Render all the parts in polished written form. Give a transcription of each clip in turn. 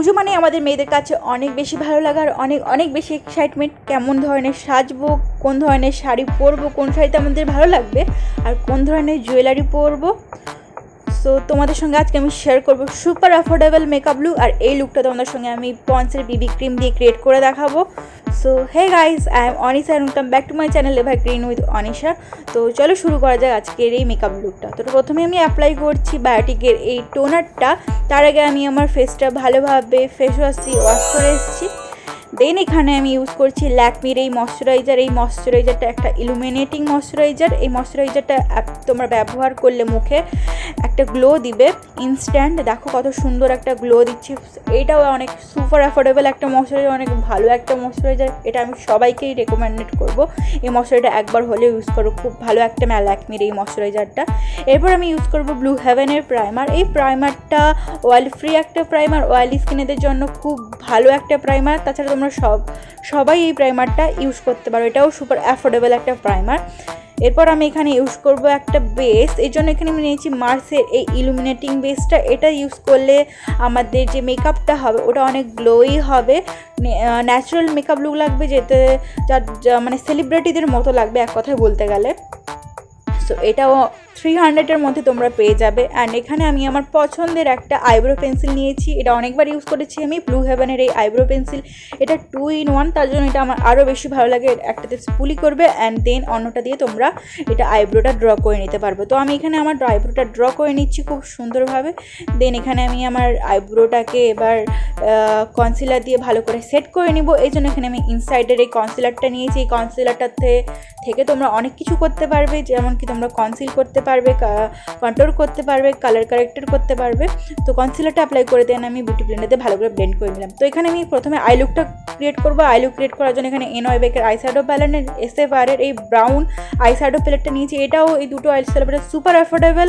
পুজো মানে আমাদের মেয়েদের কাছে অনেক বেশি ভালো লাগে আর অনেক অনেক বেশি এক্সাইটমেন্ট, কেমন ধরনের সাজবো, কোন ধরনের শাড়ি পরবো, কোন শাড়িতে আমাদের ভালো লাগবে আর কোন ধরনের জুয়েলারি পরবো। সো তোমাদের সঙ্গে আজকে আমি শেয়ার করবো সুপার অ্যাফোর্ডেবল মেকআপ লুক, আর এই লুকটা তোমাদের সঙ্গে আমি পন্সের বিবি ক্রিম দিয়ে ক্রিয়েট করে দেখাবো। So hey guys, I am Anisha and welcome back to my channel evergreen with Anisha. তো চলো শুরু করা যাক আজকের এই মেকআপ লুকটা। তো প্রথমে আমি অ্যাপ্লাই করছি বায়োটিকের এই টোনারটা। তার আগে আমি আমার ফেসটা ভালোভাবে ফেস ওয়াশ দিয়ে ওয়াশ করে এসেছি। দেন এখানে আমি ইউজ করছি ল্যাকমির এই ময়শ্চারাইজার। এই ময়শ্চারাইজারটা একটা ইলুমিনেটিং ময়শ্চারাইজার। এই ময়শ্চারাইজারটা তোমরা ব্যবহার করলে মুখে একটা গ্লো দিবে ইনস্ট্যান্ট। দেখো কত সুন্দর একটা গ্লো দিচ্ছে। এইটাও অনেক সুপার অ্যাফোর্ডেবল একটা ময়শ্চারাইজার, অনেক ভালো একটা ময়শ্চারাইজার। এটা আমি সবাইকেই রেকমেন্ডেড করবো। এই ময়শ্চারাইজারটা একবার হলে ইউজ করো, খুব ভালো একটা ল্যাকমির এই ময়শ্চারাইজারটা। এরপর আমি ইউজ করবো ব্লু হেভেনের প্রাইমার। এই প্রাইমারটা অয়েল ফ্রি একটা প্রাইমার, অয়েলি স্কিনেদের জন্য খুব ভালো একটা প্রাইমার। তাছাড়া তোমরা সবাই এই প্রাইমারটা ইউজ করতে পারো, এটাও সুপার অ্যাফোর্ডেবল একটা প্রাইমার। এরপর আমি এখানে ইউজ করব একটা বেস। এই জন্য এখানে আমি নিয়েছি মার্সের এই ইলুমিনেটিং বেসটা। এটা ইউজ করলে আমাদের যে মেকআপটা হবে ওটা অনেক গ্লোই হবে, ন্যাচারাল মেকআপ লুক লাগবে, যেতে মানে সেলিব্রিটিদের মতো লাগবে এক কথায় বলতে গেলে। সো এটাও 300-এর মধ্যে তোমরা পেয়ে যাবে। অ্যান্ড এখানে আমি আমার পছন্দের একটা আইব্রো পেন্সিল নিয়েছি। এটা অনেকবার ইউজ করেছি আমি, ব্লু হেভেনের এই আইব্রো পেন্সিল। এটা 2-in-1, তার জন্য এটা আমার আরও বেশি ভালো লাগে। একটাতে স্পুলি করবে অ্যান্ড দেন অন্যটা দিয়ে তোমরা এটা আইব্রোটা ড্র করে নিতে পারবে। তো আমি এখানে আমার আইব্রোটা ড্র করে নিচ্ছি খুব সুন্দরভাবে। দেন এখানে আমি আমার আইব্রোটাকে এবার কনসিলার দিয়ে ভালো করে সেট করে নিব। এই জন্য এখানে আমি ইনসাইডের এই কনসিলারটা নিয়েছি। এই কনসিলারটাতে থেকে তোমরা অনেক কিছু করতে পারবে, যেমন কি তোমরা কনসিল করতে পারবে, কন্ট্রোল করতে পারবে, কালার কারেক্টার করতে পারবে। তো কনসিলারটা অ্যাপ্লাই করে দেন আমি বিউটি ব্লেন্ডারে ভালো করে ব্লেন্ড করে নিলাম। তো এখানে আমি প্রথমে আই লুকটা ক্রিয়েট করবো। আই লুক ক্রিয়েট করার জন্য এখানে এনওয়াইবেকের আইশ্যাডো প্যালেটের S.F.R এই ব্রাউন আইশ্যাডো প্যালেটটা নিয়েছি। এটাও এই দুটো eyeshadow palette super affordable.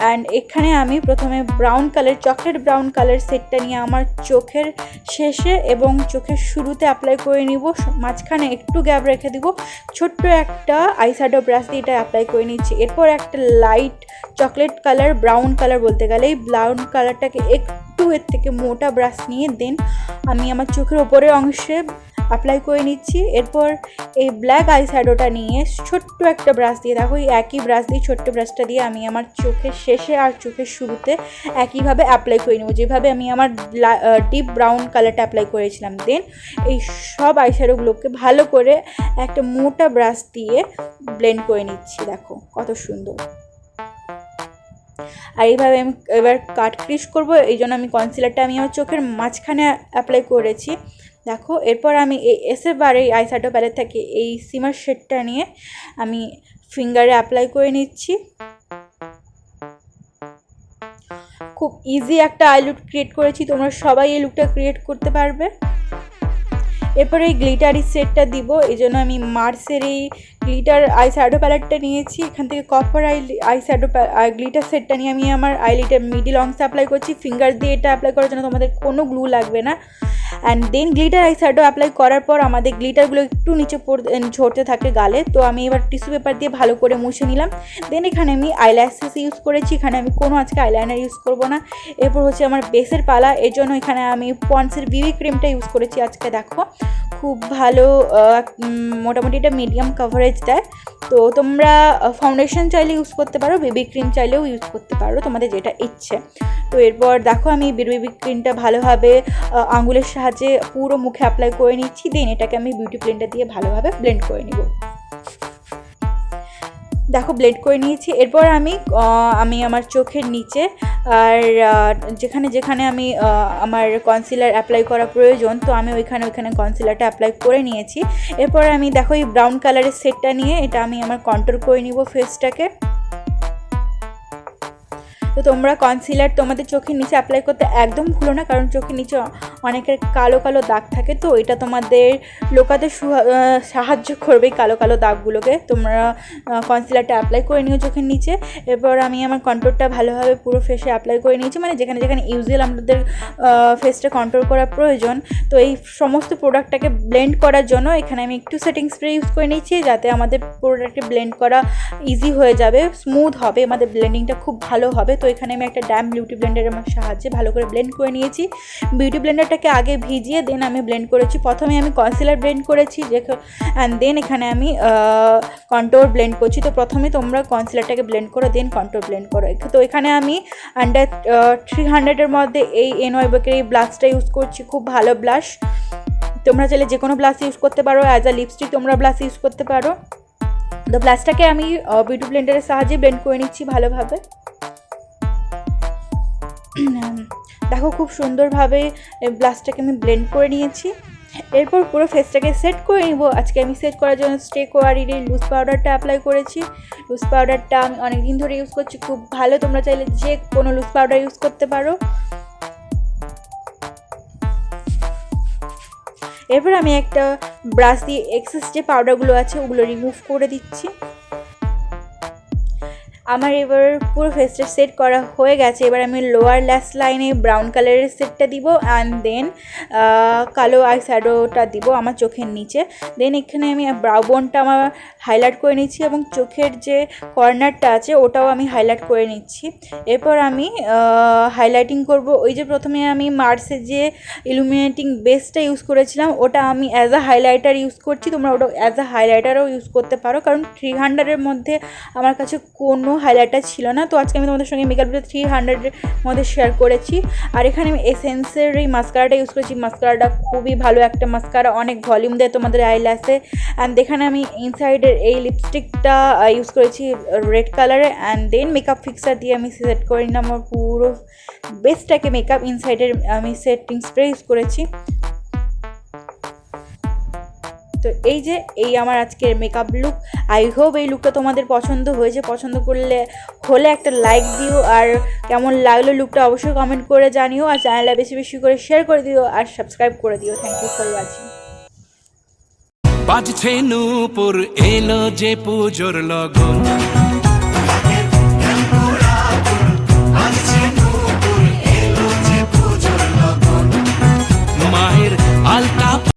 And এখানে আমি প্রথমে brown colour, chocolate brown colour সেটটা নিয়ে আমার চোখের শেষে এবং চোখের শুরুতে অ্যাপ্লাই করে নিব। মাঝখানে একটু গ্যাপ রেখে দিব। ছোট্ট একটা আইশ্যাডো ব্রাশ দিয়ে এটা অ্যাপ্লাই করে নিচ্ছি। এরপর একটা light chocolate colour, brown colour বলতে গেলে, এই ব্রাউন কালারটাকে একটু এর থেকে মোটা ব্রাশ নিয়ে দেন আমি আমার চোখের ওপরের অংশে অ্যাপ্লাই করে নিচ্ছি। এরপর এই ব্ল্যাক আইশ্যাডোটা নিয়ে ছোট্ট একটা ব্রাশ দিয়ে, দেখো এই একই ব্রাশ দিয়ে, ছোট্ট ব্রাশটা দিয়ে আমি আমার চোখের শেষে আর চোখের শুরুতে একইভাবে অ্যাপ্লাই করে নেব, যেভাবে আমি আমার ডিপ ব্রাউন কালারটা অ্যাপ্লাই করেছিলাম। দেন এই সব আইশ্যাডোগুলোকে ভালো করে একটা মোটা ব্রাশ দিয়ে ব্লেন্ড করে নিচ্ছি। দেখো কত সুন্দর। আর এইভাবে আমি এবার কাট ক্রিস করবো, এই জন্য আমি কনসিলারটা আমি আমার চোখের মাঝখানে অ্যাপ্লাই করেছি। দেখো এরপর আমি এই S.F.R এই আইশ্যাডো প্যালেট থেকে এই সিমার শেডটা নিয়ে আমি ফিঙ্গারে অ্যাপ্লাই করে নিচ্ছি। খুব ইজি একটা আই লুক ক্রিয়েট করেছি, তোমরা সবাই এই লুকটা ক্রিয়েট করতে পারবে। এরপরে এই গ্লিটারি সেটটা দিব, এই জন্য আমি মার্সের এই গ্লিটার আইশ্যাডো প্যালেটটা নিয়েছি। এখান থেকে কপার আইশ্যাডো গ্লিটার সেটটা নিয়ে আমি আমার আইলিটার মিডিল অংশে অ্যাপ্লাই করছি। ফিঙ্গার দিয়ে এটা অ্যাপ্লাই করার জন্য তোমাদের কোনো গ্লু লাগবে না। And then glitter eyeshadow apply করার পর আমাদের গ্লিটারগুলো একটু নিচে ঝরতে থাকে গালে, তো আমি এবার টিস্যু পেপার দিয়ে ভালো করে মুছে নিলাম। দেন এখানে আমি আইল্যাশেস ইউজ করেছি, এখানে আমি কোনো আজকে আইলাইনার ইউজ করব না। এরপর হচ্ছে আমার বেসের পালা, এর জন্য এখানে আমি পন্সের বিবি ক্রিমটা ইউজ করেছি আজকে। দেখো খুব ভালো, মোটামুটি এটা মিডিয়াম কভারেজ দেয়। তো তোমরা ফাউন্ডেশন চাইলে ইউজ করতে পারো, বেবি ক্রিম চাইলেও ইউজ করতে পারো, তোমাদের যেটা ইচ্ছে। তো এরপর দেখো আমি বেবি ক্রিমটা ভালোভাবে আঙুলের সাহায্যে পুরো মুখে অ্যাপ্লাই করে নিচ্ছি। দেন এটাকে আমি বিউটি ব্লেন্ডার দিয়ে ভালোভাবে ব্লেন্ড করে নিব। দেখো ব্লেন্ড করে নিয়েছি। এরপর আমি আমার চোখের নিচে আর যেখানে যেখানে আমি আমার কনসিলার অ্যাপ্লাই করা প্রয়োজন, তো আমি ওইখানে কনসিলারটা অ্যাপ্লাই করে নিয়েছি। এরপর আমি দেখো এই ব্রাউন কালারের সেটটা নিয়ে এটা আমি আমার কন্ট্রোল করে নিব ফেসটাকে। তো তোমরা কনসিলার তোমাদের চোখের নিচে অ্যাপ্লাই করতে একদম ভুলো না, কারণ চোখের নিচে অনেকের কালো কালো দাগ থাকে, তো এটা তোমাদের লোকাতে সাহায্য করবে এই কালো কালো দাগগুলোকে। তোমরা কনসিলারটা অ্যাপ্লাই করে নিও চোখের নিচে। এরপর আমি আমার কন্ট্রোলটা ভালোভাবে পুরো ফেসে অ্যাপ্লাই করে নিয়েছি, মানে যেখানে যেখানে ইউজুয়াল আমাদের ফেসটা কন্ট্রোল করা প্রয়োজন। তো এই সমস্ত প্রোডাক্টটাকে ব্লেন্ড করার জন্য এখানে আমি একটু সেটিং স্প্রে ইউজ করে নিয়েছি, যাতে আমাদের প্রোডাক্টকে ব্লেন্ড করা ইজি হয়ে যাবে, স্মুথ হবে, আমাদের ব্লেন্ডিংটা খুব ভালো হবে। তো এখানে আমি একটা ড্যাম বিউটি ব্লেন্ডারের সাহায্যে ভালো করে ব্লেন্ড করে নিয়েছি। বিউটি ব্লেন্ডারটাকে আগে ভিজিয়ে দেন আমি ব্লেন্ড করেছি। প্রথমে আমি কনসিলার ব্লেন্ড করেছি অ্যান্ড দেন এখানে আমি কন্ট্রোল ব্লেন্ড করছি। তো প্রথমে তোমরা কনসিলারটাকে ব্লেন্ড করো, দেন কন্ট্রোল ব্লেন্ড করো। তো এখানে আমি আন্ডার 300-এর মধ্যে এই এনওয়াইবেকের এই ব্লাশটা ইউজ করছি, খুব ভালো ব্লাশ। তোমরা চাইলে যে কোনো ব্লাশ ইউজ করতে পারো, অ্যাজ আ লিপস্টিক তোমরা ব্লাশ ইউজ করতে পারো। তো ব্লাশটাকে আমি বিউটি ব্লেন্ডারের সাহায্যে ব্লেন্ড করে নিচ্ছি ভালোভাবে। দেখো খুব সুন্দরভাবে ব্লাশটাকে আমি ব্লেন্ড করে নিয়েছি। এরপর পুরো ফেসটাকে সেট করে নিব। আজকে আমি সেট করার জন্য স্টে কোয়ারির লুজ পাউডারটা অ্যাপ্লাই করেছি। লুজ পাউডারটা আমি অনেক দিন ধরে ইউজ করছি, খুব ভালো। তোমরা চাইলে যে কোনো লুজ পাউডার ইউজ করতে পারো। এরপর আমি একটা ব্রাশ দিয়ে এক্সেস যে পাউডারগুলো আছে ওগুলো রিমুভ করে দিচ্ছি। আমার এবার পুরো ফেসটা সেট করা হয়ে গেছে। এবার আমি লোয়ার ল্যাশ লাইনে ব্রাউন কালারের সেটটা দিব অ্যান্ড দেন কালো আই শ্যাডোটা দিব আমার চোখের নিচে। দেন এখানে আমি ব্রাউ বোনটা আমার হাইলাইট করে নিচ্ছি এবং চোখের যে কর্নারটা আছে ওটাও আমি হাইলাইট করে নিচ্ছি। এরপর আমি হাইলাইটিং করব। ওই যে প্রথমে আমি মার্সের যে ইলুমিনেটিং বেসটা ইউজ করেছিলাম ওটা আমি অ্যাজ আ হাইলাইটার ইউজ করছি। তোমরা ওটা অ্যাজ আ হাইলাইটারও ইউজ করতে পারো, কারণ 300-এর মধ্যে আমার কাছে কোনো হাইলাইটার ছিল না। তো আজকে আমি তোমাদের সঙ্গে মেকআপ ভিডিও 300-এর মধ্যে শেয়ার করেছি। আর এখানে আমি এসেন্সের এই মাস্কারাটা ইউজ করেছি। মাস্কারাটা খুবই ভালো একটা মাস্কারা, অনেক ভলিউম দেয় তোমাদের আইল্যাশে। অ্যান্ড এখানে আমি ইনসাইডের এই লিপস্টিকটা ইউজ করেছি রেড কালারে। অ্যান্ড দেন মেকআপ ফিক্সার দিয়ে আমি সেট করে নিলাম আমার পুরো বেসটাকে। মেকআপ ইনসাইডের আমি সেটিং স্প্রে ইউজ করেছি। তো এই আমার আজকের মেকআপ লুক। আই হোপ এই লুকটা তোমাদের পছন্দ হয়েছে। পছন্দ হলে একটা লাইক দিও, আর কেমন লাগলো লুকটা অবশ্যই কমেন্ট করে জানিও। আর চ্যানেলটা বেশি বেশি করে শেয়ার করে দিও আর সাবস্ক্রাইব করে দিও। Thank you for watching. বাজছে নূপুর, এলো যে পুজোর লগন।